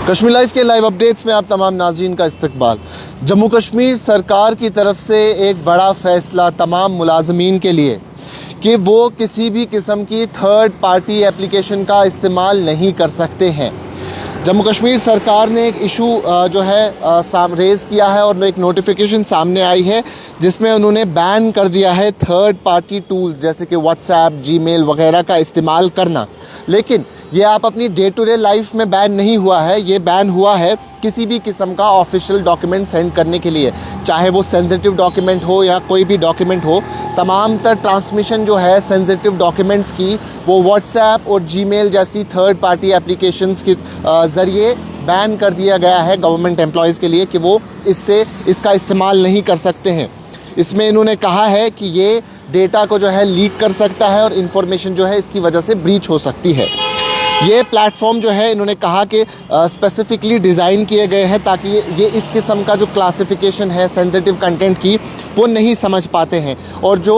Kashmir live के live updates में आप तमाम नाज़रीन का इस्तकबाल। जम्मू कश्मीर सरकार की तरफ से एक बड़ा फ़ैसला तमाम मुलाजमीन के लिए कि वो किसी भी किस्म की थर्ड पार्टी एप्लीकेशन का इस्तेमाल नहीं कर सकते हैं। जम्मू कश्मीर सरकार ने एक इशू जो है रेज़ किया है और एक नोटिफिकेशन सामने आई है जिसमें उन्होंने बैन कर दिया है थर्ड पार्टी टूल्स जैसे कि व्हाट्सएप, जीमेल वगैरह का इस्तेमाल करना। लेकिन ये आप अपनी डे टू डे लाइफ में बैन नहीं हुआ है, ये बैन हुआ है किसी भी किस्म का ऑफिशियल डॉक्यूमेंट सेंड करने के लिए, चाहे वो सेंसिटिव डॉक्यूमेंट हो या कोई भी डॉक्यूमेंट हो। तमाम तर ट्रांसमिशन जो है सेंसिटिव डॉक्यूमेंट्स की वो व्हाट्सएप और जीमेल जैसी थर्ड पार्टी एप्लीकेशंस के ज़रिए बैन कर दिया गया है गवर्नमेंट एम्प्लॉयज़ के लिए कि वो इसका इस्तेमाल नहीं कर सकते हैं। इसमें इन्होंने कहा है कि ये डेटा को जो है लीक कर सकता है और इन्फॉर्मेशन जो है इसकी वजह से ब्रीच हो सकती है। ये प्लेटफॉर्म जो है इन्होंने कहा कि स्पेसिफिकली डिज़ाइन किए गए हैं ताकि ये इस किस्म का जो क्लासिफिकेशन है सेंसिटिव कंटेंट की वो नहीं समझ पाते हैं और जो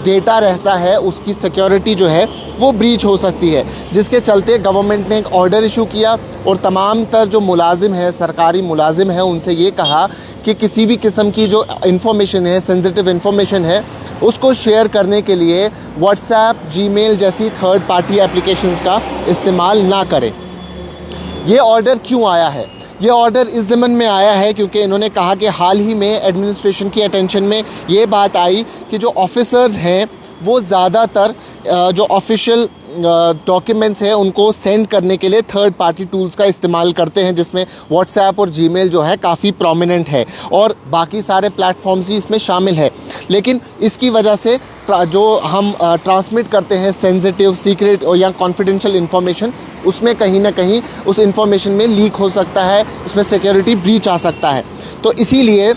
डेटा रहता है उसकी सिक्योरिटी जो है वो ब्रीच हो सकती है, जिसके चलते गवर्नमेंट ने एक ऑर्डर इशू किया और तमाम तर जो मुलाजिम है, सरकारी मुलाजिम है, उनसे ये कहा कि किसी भी किस्म की जो इन्फॉर्मेशन है, सेंसिटिव इन्फॉर्मेशन है, उसको शेयर करने के लिए व्हाट्सएप, जीमेल जैसी थर्ड पार्टी एप्लीकेशंस का इस्तेमाल ना करें। ये ऑर्डर क्यों आया है? ये ऑर्डर इस ज़मन में आया है क्योंकि इन्होंने कहा कि हाल ही में एडमिनिस्ट्रेशन की अटेंशन में ये बात आई कि जो ऑफिसर्स हैं वो ज़्यादातर जो ऑफिशियल डॉक्यूमेंट्स हैं उनको सेंड करने के लिए थर्ड पार्टी टूल्स का इस्तेमाल करते हैं, जिसमें व्हाट्सएप और जीमेल जो है काफ़ी प्रोमिनेंट है और बाकी सारे प्लेटफॉर्म्स भी इसमें शामिल है। लेकिन इसकी वजह से जो हम ट्रांसमिट करते हैं सेंसिटिव, सीक्रेट या कॉन्फिडेंशियल इन्फॉर्मेशन, उसमें कहीं ना कहीं उस इन्फॉर्मेशन में लीक हो सकता है, उसमें सिक्योरिटी ब्रीच आ सकता है। तो इसीलिए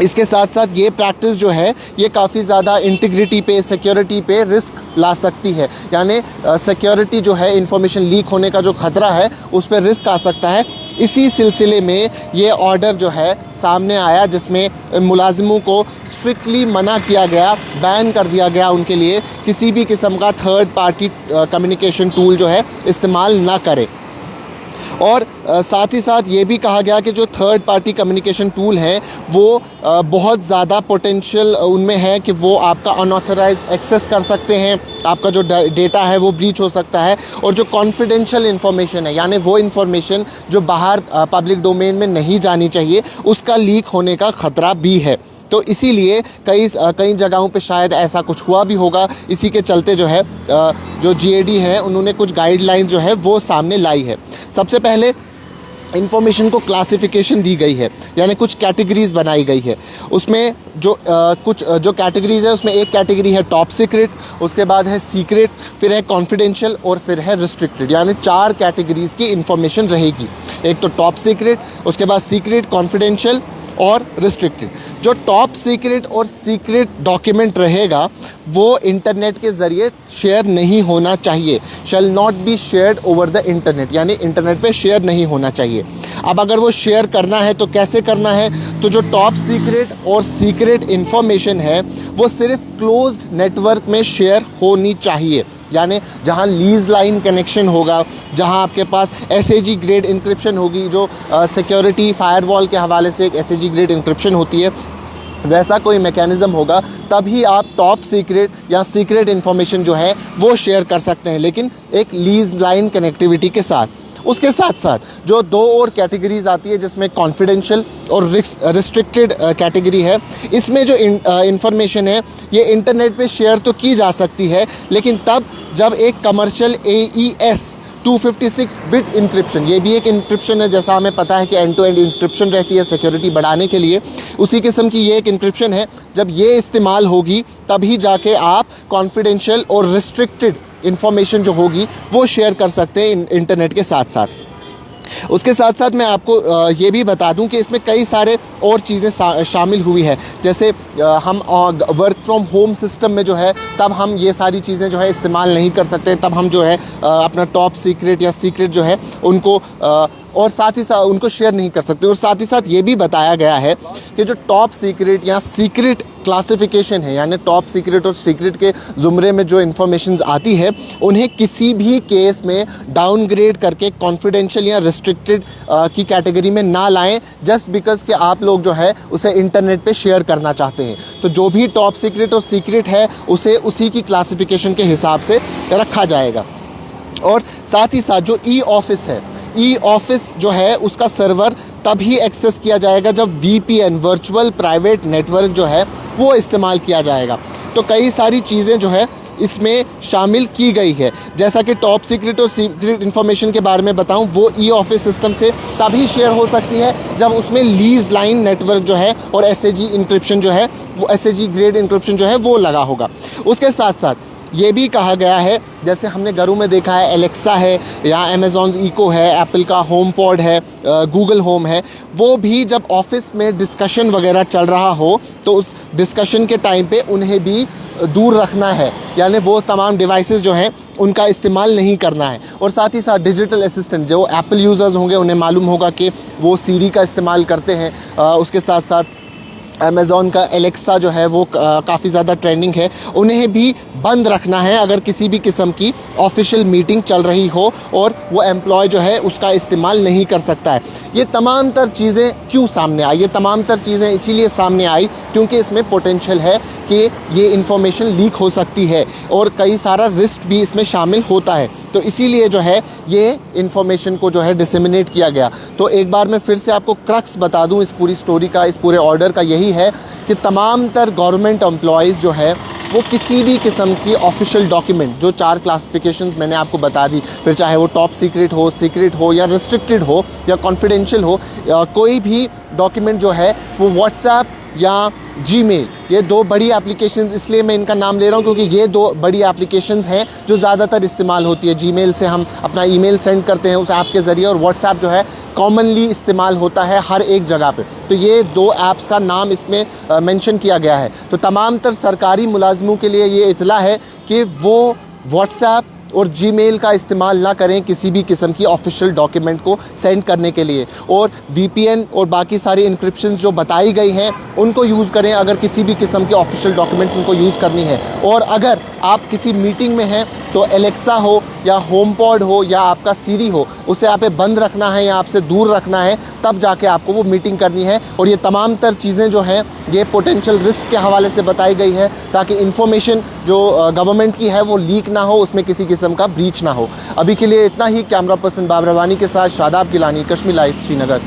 इसके साथ साथ ये प्रैक्टिस जो है ये काफ़ी ज़्यादा इंटीग्रिटी पे, सिक्योरिटी पे रिस्क ला सकती है, यानी सिक्योरिटी जो है, इंफॉर्मेशन लीक होने का जो ख़तरा है उस पर रिस्क आ सकता है। इसी सिलसिले में ये ऑर्डर जो है सामने आया जिसमें मुलाजिमों को स्ट्रिक्टली मना किया गया, बैन कर दिया गया उनके लिए किसी भी किस्म का थर्ड पार्टी कम्युनिकेशन टूल जो है इस्तेमाल ना करें। और साथ ही साथ ये भी कहा गया कि जो थर्ड पार्टी कम्युनिकेशन टूल हैं वो बहुत ज़्यादा पोटेंशियल उनमें है कि वो आपका अनऑथराइज एक्सेस कर सकते हैं, आपका जो डेटा है वो ब्रीच हो सकता है और जो कॉन्फिडेंशियल इन्फॉर्मेशन है, यानी वो इन्फॉर्मेशन जो बाहर पब्लिक डोमेन में नहीं जानी चाहिए, उसका लीक होने का ख़तरा भी है। तो इसीलिए कई जगहों पे शायद ऐसा कुछ हुआ भी होगा। इसी के चलते जो है जो GAD है उन्होंने कुछ गाइडलाइंस जो है वो सामने लाई है। सबसे पहले इन्फॉर्मेशन को क्लासिफिकेशन दी गई है, यानी कुछ कैटेगरीज़ बनाई गई है। उसमें कुछ जो कैटेगरीज़ है उसमें एक कैटेगरी है टॉप सीक्रेट, उसके बाद है सीक्रेट, फिर है कॉन्फिडेंशियल और फिर है रिस्ट्रिक्टेड, यानी 4 कैटेगरीज़ की इन्फॉर्मेशन रहेगी। एक तो टॉप सीक्रेट, उसके बाद सीक्रेट, कॉन्फिडेंशियल और रिस्ट्रिक्टेड। जो टॉप सीक्रेट और सीक्रेट डॉक्यूमेंट रहेगा वो इंटरनेट के ज़रिए शेयर नहीं होना चाहिए, shall not be shared over the internet, यानी इंटरनेट पे शेयर नहीं होना चाहिए। अब अगर वो शेयर करना है तो कैसे करना है? तो जो टॉप सीक्रेट और सीक्रेट इन्फॉर्मेशन है वो सिर्फ क्लोज्ड नेटवर्क में शेयर होनी चाहिए, यानी जहां लीज लाइन कनेक्शन होगा, जहां आपके पास SAG ग्रेड इंक्रिप्शन होगी, जो सिक्योरिटी फायरवॉल के हवाले से एक SAG ग्रेड इंक्रिप्शन होती है, वैसा कोई मैकेनिज़्म होगा तभी आप टॉप सीक्रेट या सीक्रेट इन्फॉर्मेशन जो है वो शेयर कर सकते हैं, लेकिन एक लीज लाइन कनेक्टिविटी के साथ। उसके साथ साथ जो 2 और कैटेगरीज़ आती है जिसमें कॉन्फिडेंशियल और रिस्ट्रिक्टेड कैटेगरी है, इसमें जो इन्फॉर्मेशन है ये इंटरनेट पे शेयर तो की जा सकती है, लेकिन तब जब एक कमर्शियल AES 256 बिट इंक्रिप्शन, ये भी एक इंक्रिप्शन है, जैसा हमें पता है कि एंड टू एंड इंक्रिप्शन रहती है सिक्योरिटी बढ़ाने के लिए, उसी किस्म की ये एक इंक्रिप्शन है। जब ये इस्तेमाल होगी तभी जाके आप कॉन्फिडेंशियल और रिस्ट्रिक्टेड इन्फॉर्मेशन जो होगी वो शेयर कर सकते हैं इंटरनेट के साथ साथ। उसके साथ साथ मैं आपको ये भी बता दूं कि इसमें कई सारे और चीज़ें शामिल हुई है, जैसे हम वर्क फ्रॉम होम सिस्टम में जो है तब हम ये सारी चीज़ें जो है इस्तेमाल नहीं कर सकते, तब हम जो है अपना टॉप सीक्रेट या सीक्रेट जो है उनको और साथ ही साथ उनको शेयर नहीं कर सकते। और साथ ही साथ ये भी बताया गया है कि जो टॉप सीक्रेट या सीक्रेट क्लासिफिकेशन है, यानी टॉप सीक्रेट और सीक्रेट के ज़ुमरे में जो इन्फॉर्मेशन आती है, उन्हें किसी भी केस में डाउनग्रेड करके कॉन्फिडेंशियल या रिस्ट्रिक्टेड की कैटेगरी में ना लाएं, जस्ट बिकॉज कि आप लोग जो है उसे इंटरनेट पे शेयर करना चाहते हैं। तो जो भी टॉप सीक्रेट और सीक्रेट है उसे उसी की क्लासिफिकेशन के हिसाब से रखा जाएगा। और साथ ही साथ जो ई ऑफिस है, ई ऑफिस जो है उसका सर्वर तभी एक्सेस किया जाएगा जब VPN वर्चुअल प्राइवेट नेटवर्क जो है वो इस्तेमाल किया जाएगा। तो कई सारी चीज़ें जो है इसमें शामिल की गई है। जैसा कि टॉप सीक्रेट और सीक्रेट इन्फॉर्मेशन के बारे में बताऊं, वो ई ऑफिस सिस्टम से तभी शेयर हो सकती है जब उसमें लीज लाइन नेटवर्क जो है और SAG इंक्रिप्शन जो है वो SAG ग्रेड इंक्रिप्शन जो है वो लगा होगा। उसके साथ साथ ये भी कहा गया है, जैसे हमने घरों में देखा है एलेक्सा है या अमेज़ॉन इको है, एप्पल का होम पॉड है, गूगल होम है, वो भी जब ऑफिस में डिस्कशन वगैरह चल रहा हो तो उस डिस्कशन के टाइम पे उन्हें भी दूर रखना है, यानी वो तमाम डिवाइसेस जो हैं उनका इस्तेमाल नहीं करना है। और साथ ही साथ डिजिटल असिस्टेंट जो एप्पल यूज़र्स होंगे उन्हें मालूम होगा कि वो सीरी का इस्तेमाल करते हैं। उसके साथ साथ अमेज़ॉन का एलेक्सा जो है वो काफ़ी ज़्यादा ट्रेंडिंग है, उन्हें भी बंद रखना है अगर किसी भी किस्म की ऑफिशियल मीटिंग चल रही हो और वो एम्प्लॉय जो है उसका इस्तेमाल नहीं कर सकता है। ये तमाम तर चीज़ें क्यों सामने आई? ये तमाम तर चीज़ें इसीलिए सामने आई क्योंकि इसमें पोटेंशियल है कि ये इन्फॉर्मेशन लीक हो सकती है और कई सारा रिस्क भी इसमें शामिल होता है। तो इसीलिए जो है ये इन्फॉर्मेशन को जो है डिसेमिनेट किया गया। तो एक बार मैं फिर से आपको क्रक्स बता दूं इस पूरी स्टोरी का, इस पूरे ऑर्डर का, यही है कि तमाम तर गवर्नमेंट एम्प्लॉयज़ जो है वो किसी भी किस्म की ऑफिशियल डॉक्यूमेंट, जो 4 क्लासिफिकेशंस मैंने आपको बता दी, फिर चाहे वो टॉप सीक्रेट हो या रिस्ट्रिक्टेड हो या कॉन्फिडेंशियल हो, कोई भी डॉक्यूमेंट जो है वो व्हाट्सएप या जीमेल, ये 2 बड़ी एप्लीकेशंस, इसलिए मैं इनका नाम ले रहा हूँ क्योंकि ये 2 बड़ी एप्लीकेशंस हैं जो ज़्यादातर इस्तेमाल होती है। जीमेल से हम अपना ईमेल सेंड करते हैं उस ऐप के ज़रिए, और व्हाट्सएप जो है कॉमनली इस्तेमाल होता है हर एक जगह पे। तो ये 2 ऐप्स का नाम इसमें मेंशन किया गया है। तो तमाम तर सरकारी मुलाजमों के लिए ये इतला है कि वो व्हाट्सएप और जीमेल का इस्तेमाल ना करें किसी भी किस्म की ऑफिशियल डॉक्यूमेंट को सेंड करने के लिए, और VPN और बाकी सारी इंक्रिप्शंस जो बताई गई हैं उनको यूज़ करें अगर किसी भी किस्म की ऑफिशियल डॉक्यूमेंट्स उनको यूज़ करनी है। और अगर आप किसी मीटिंग में हैं तो एलेक्सा हो या होम पॉड हो या आपका सीरी हो, उसे आप बंद रखना है या आपसे दूर रखना है, तब जाके आपको वो मीटिंग करनी है। और ये तमाम तर चीज़ें जो हैं ये पोटेंशियल रिस्क के हवाले से बताई गई है ताकि इन्फॉर्मेशन जो गवर्नमेंट की है वो लीक ना हो, उसमें किसी किस्म का ब्रीच ना हो। अभी के लिए इतना ही। कैमरा पर्सन बाबर रवानी के साथ शादाब गिलानी, कश्मीर लाइव, श्रीनगर।